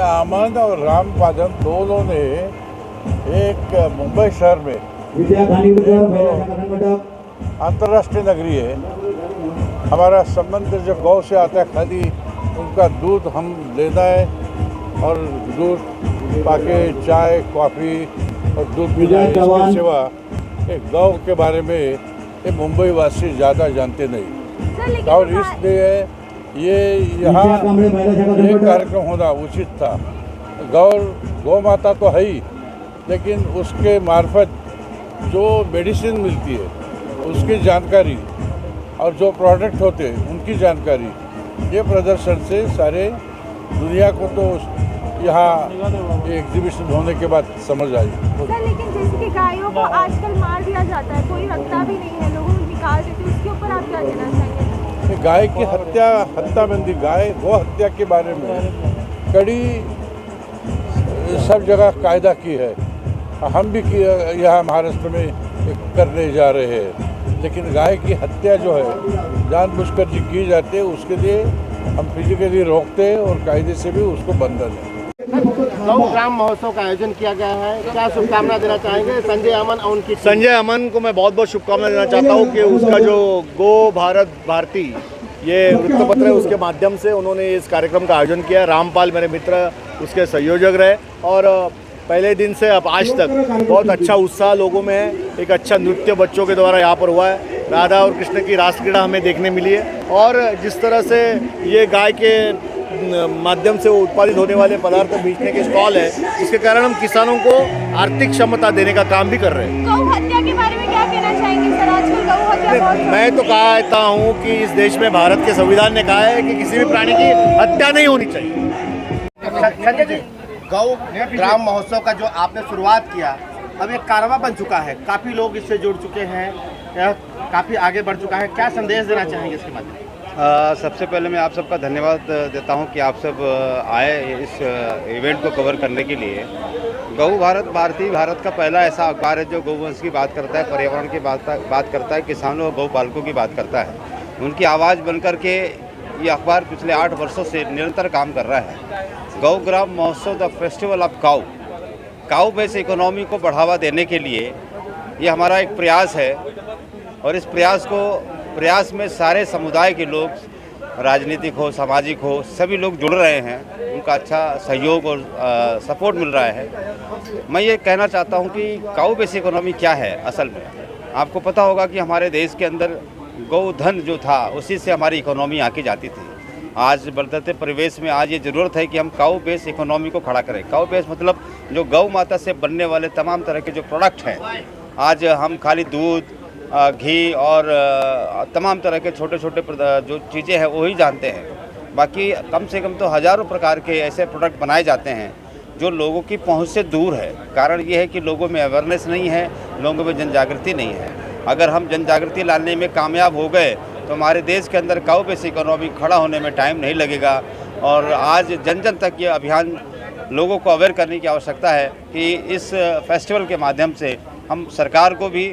अमन और रामपादन दोनों ने एक मुंबई शहर में अंतर्राष्ट्रीय नगरी है। हमारा संबंध जो गौ से आता है, खाली उनका दूध हम लेना है और दूध पाके चाय कॉफ़ी और दूध पीना है। इसके सिवा एक गौ के बारे में ये मुंबई वासी ज़्यादा जानते नहीं, और इसलिए ये यहाँ ये कार्यक्रम होना उचित था। गौ माता तो है ही, लेकिन उसके मार्फत जो मेडिसिन मिलती है उसकी जानकारी और जो प्रोडक्ट होते हैं उनकी जानकारी, ये प्रदर्शन से सारे दुनिया को तो यहाँ एग्जीबिशन होने के बाद समझ आई। सर, लेकिन जैसे कि गायों को आजकल मार दिया जाता है, कोई रखता भी नहीं है, लोगों को निकाल देते हैं, उसके ऊपर आप क्या कहना चाहेंगे? गाय की हत्याबंदी, गौ हत्या के बारे में कड़ी सब जगह कायदा की है। हम भी यहाँ महाराष्ट्र में करने जा रहे हैं, लेकिन गाय की हत्या जो है जानबूझकर जी की जाती है, उसके लिए हम फिजिकली रोकते हैं और कायदे से भी उसको बंधन है। गौ ग्राम महोत्सव का आयोजन किया गया है, क्या शुभकामना देना चाहेंगे संजय अमन और उनकी? संजय अमन को मैं बहुत बहुत शुभकामना देना चाहता हूँ कि उसका जो गो भारत भारती ये वृत्तपत्र है, उसके माध्यम से उन्होंने इस कार्यक्रम का आयोजन किया। रामपाल मेरे मित्र उसके संयोजक रहे और पहले दिन से अब आज तक बहुत अच्छा उत्साह लोगों में है। एक अच्छा नृत्य बच्चों के द्वारा यहाँ पर हुआ है। राधा और कृष्ण की रास क्रीड़ा हमें देखने मिली है, और जिस तरह से ये गाय के माध्यम से उत्पादित होने वाले पदार्थ बेचने के स्टॉल है, जिसके कारण हम किसानों को आर्थिक क्षमता देने का काम भी कर रहे हैं। गौ हत्या के बारे में क्या कहना चाहेंगे सर? आजकल गौ हत्या मैं तो कहता हूँ कि इस देश में भारत के संविधान ने कहा है कि किसी भी प्राणी की हत्या नहीं होनी चाहिए। संजय जी, गौ ग्राम महोत्सव का जो आपने शुरुआत किया, अब एक कारवां बन चुका है, काफ़ी लोग इससे जुड़ चुके हैं, काफ़ी आगे बढ़ चुका है, क्या संदेश देना चाहेंगे इसके माध्यम से? सबसे पहले मैं आप सबका धन्यवाद देता हूं कि आप सब आए इस इवेंट को कवर करने के लिए। गौ भारत भारती भारत का पहला ऐसा अखबार है जो गौवंश की बात करता है, पर्यावरण की बात करता है, किसानों और गौपालकों की बात करता है। उनकी आवाज़ बनकर के ये अखबार पिछले 8 वर्षों से निरंतर काम कर रहा है। गौ ग्राम महोत्सव the festival of cow based economy को बढ़ावा देने के लिए ये हमारा एक प्रयास है, और इस प्रयास में सारे समुदाय के लोग, राजनीतिक हो, सामाजिक हो, सभी लोग जुड़ रहे हैं। उनका अच्छा सहयोग और सपोर्ट मिल रहा है। मैं ये कहना चाहता हूँ कि काऊ बेस्ड इकोनॉमी क्या है असल में। आपको पता होगा कि हमारे देश के अंदर गौधन जो था उसी से हमारी इकोनॉमी आके जाती थी। आज बदलते परिवेश में आज ये ज़रूरत है कि हम काऊ बेस्ड इकोनॉमी को खड़ा करें। काऊ बेस्ड मतलब जो गौ माता से बनने वाले तमाम तरह के जो प्रोडक्ट हैं, आज हम खाली दूध, घी और तमाम तरह के छोटे छोटे जो चीज़ें हैं वही जानते हैं। बाकी कम से कम तो हज़ारों प्रकार के ऐसे प्रोडक्ट बनाए जाते हैं जो लोगों की पहुंच से दूर है। कारण ये है कि लोगों में अवेयरनेस नहीं है, लोगों में जन जागृति नहीं है। अगर हम जन जागृति लाने में कामयाब हो गए तो हमारे देश के अंदर काऊ बेस्ड इकोनॉमी खड़ा होने में टाइम नहीं लगेगा। और आज जन जन तक ये अभियान लोगों को अवेयर करने की आवश्यकता है कि इस फेस्टिवल के माध्यम से हम सरकार को भी,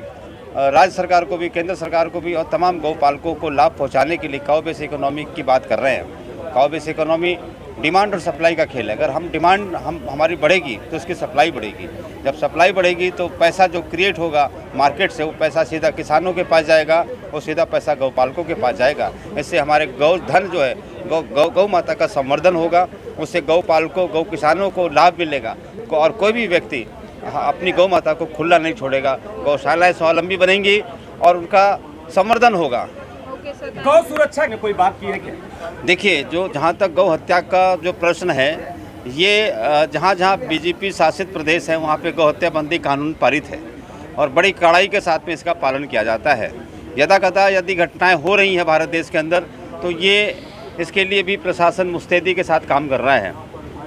राज्य सरकार को भी, केंद्र सरकार को भी और तमाम गौपालकों को लाभ पहुंचाने के लिए काऊ बेस्ड इकोनॉमी की बात कर रहे हैं। काऊ बेस्ड इकोनॉमी डिमांड और सप्लाई का खेल है। अगर हम डिमांड हमारी बढ़ेगी तो उसकी सप्लाई बढ़ेगी। जब सप्लाई बढ़ेगी तो पैसा जो क्रिएट होगा मार्केट से, वो पैसा सीधा किसानों के पास जाएगा और सीधा पैसा गौपालकों के पास जाएगा। इससे हमारे गौधन जो है, गौ माता का संवर्धन होगा, उससे गौपालकों, गौ किसानों को लाभ मिलेगा, और कोई भी व्यक्ति अपनी गौ माता को खुला नहीं छोड़ेगा। गौशालाएं स्वावलंबी बनेंगी और उनका संवर्धन होगा। गौ सुरक्षा की कोई बात की है क्या? देखिए, जो जहाँ तक गौ हत्या का जो प्रश्न है, ये जहाँ जहाँ बीजेपी शासित प्रदेश है वहाँ पे गौ हत्या बंदी कानून पारित है और बड़ी कड़ाई के साथ में इसका पालन किया जाता है। यदाकदा यदि घटनाएं हो रही हैं भारत देश के अंदर, तो ये इसके लिए भी प्रशासन मुस्तैदी के साथ काम कर रहा है।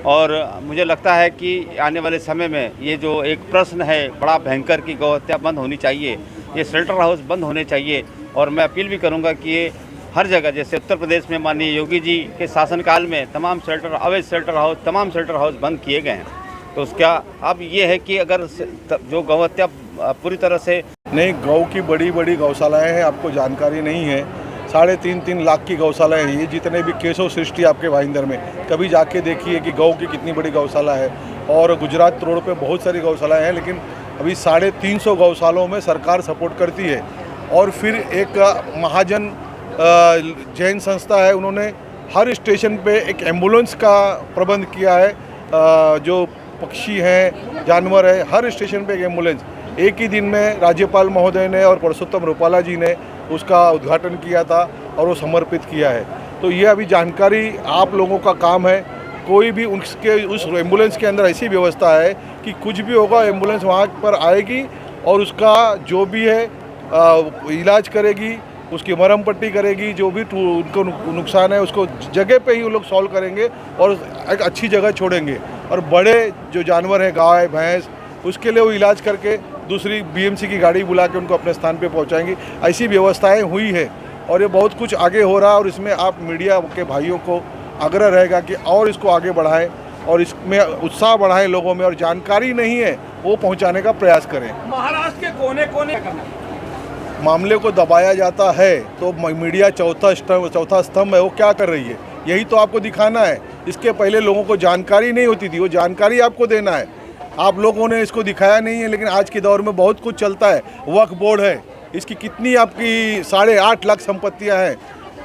और मुझे लगता है कि आने वाले समय में ये जो एक प्रश्न है बड़ा भयंकर कि गौ हत्या बंद होनी चाहिए, ये शेल्टर हाउस बंद होने चाहिए। और मैं अपील भी करूंगा कि ये हर जगह, जैसे उत्तर प्रदेश में माननीय योगी जी के शासनकाल में तमाम अवैध तमाम शेल्टर हाउस बंद किए गए हैं। तो उसका अब ये है कि अगर जो गौ हत्या पूरी तरह से नहीं, गौ की बड़ी बड़ी गौशालाएँ हैं, आपको जानकारी नहीं है। 3.5 लाख की गौशालाएँ हैं। ये जितने भी केशव सृष्टि आपके भाईंदर में कभी जाके देखिए कि गौ की कितनी बड़ी गौशाला है। और गुजरात रोड पे बहुत सारी गौशालाएँ हैं, लेकिन अभी 350 गौशालों में सरकार सपोर्ट करती है। और फिर एक महाजन जैन संस्था है, उन्होंने हर स्टेशन पे एक एम्बुलेंस का प्रबंध किया है। जो पक्षी हैं, जानवर है, हर स्टेशन पे एक एम्बुलेंस। एक ही दिन में राज्यपाल महोदय ने और परसोत्तम रूपाला जी ने उसका उद्घाटन किया था और वो समर्पित किया है। तो ये अभी जानकारी आप लोगों का काम है। कोई भी उसके उस एम्बुलेंस के अंदर ऐसी व्यवस्था है कि कुछ भी होगा एम्बुलेंस वहाँ पर आएगी और उसका जो भी है इलाज करेगी, उसकी मरहम पट्टी करेगी, जो भी उनको नुकसान है उसको जगह पे ही वो लोग सॉल्व करेंगे और एक अच्छी जगह छोड़ेंगे। और बड़े जो जानवर हैं, गाय भैंस, उसके लिए वो इलाज करके दूसरी बीएमसी की गाड़ी बुला के उनको अपने स्थान पे पहुंचाएंगे। ऐसी व्यवस्थाएं हुई है और ये बहुत कुछ आगे हो रहा है। और इसमें आप मीडिया के भाइयों को आग्रह रहेगा कि और इसको आगे बढ़ाएं और इसमें उत्साह बढ़ाएं लोगों में, और जानकारी नहीं है वो पहुँचाने का प्रयास करें। महाराष्ट्र के कोने कोने मामले को दबाया जाता है तो मीडिया चौथा स्तंभ है, वो क्या कर रही है यही तो आपको दिखाना है। इसके पहले लोगों को जानकारी नहीं होती थी, वो जानकारी आपको देना है। आप लोगों ने इसको दिखाया नहीं है, लेकिन आज के दौर में बहुत कुछ चलता है। वक्फ बोर्ड है, इसकी कितनी आपकी 8.5 लाख संपत्तियां हैं,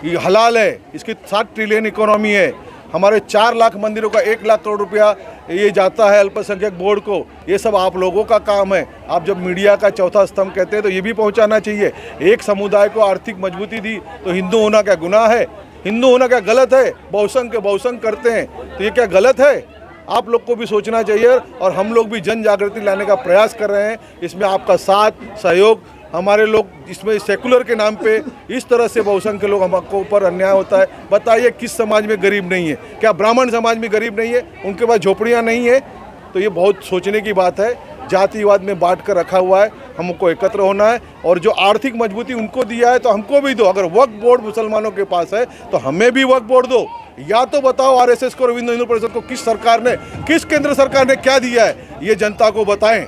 ये हलाल है, इसकी 7 ट्रिलियन इकोनॉमी है। हमारे 4 लाख मंदिरों का 1 लाख करोड़ रुपया ये जाता है अल्पसंख्यक बोर्ड को। ये सब आप लोगों का काम है। आप जब मीडिया का चौथा स्तंभ कहते हैं तो ये भी पहुंचाना चाहिए। एक समुदाय को आर्थिक मजबूती दी तो हिंदू होना क्या गुनाह है? हिंदू होना क्या गलत है? बहुसंग करते हैं तो ये क्या गलत है? आप लोग को भी सोचना चाहिए और हम लोग भी जन जागृति लाने का प्रयास कर रहे हैं। इसमें आपका साथ सहयोग, हमारे लोग इसमें सेकुलर के नाम पे इस तरह से बहुसंख्य लोग हमको ऊपर अन्याय होता है। बताइए किस समाज में गरीब नहीं है? क्या ब्राह्मण समाज में गरीब नहीं है? उनके पास झोपड़ियाँ नहीं है? तो ये बहुत सोचने की बात है। जातिवाद में बांट कर रखा हुआ है, हमको एकत्र होना है। और जो आर्थिक मजबूती उनको दिया है तो हमको भी दो। अगर वक्फ बोर्ड मुसलमानों के पास है तो हमें भी वक्फ बोर्ड दो। या तो बताओ आरएसएस को, रविंद्र हिंदू परिषद को, किस सरकार ने, किस केंद्र सरकार ने क्या दिया है, ये जनता को बताएं।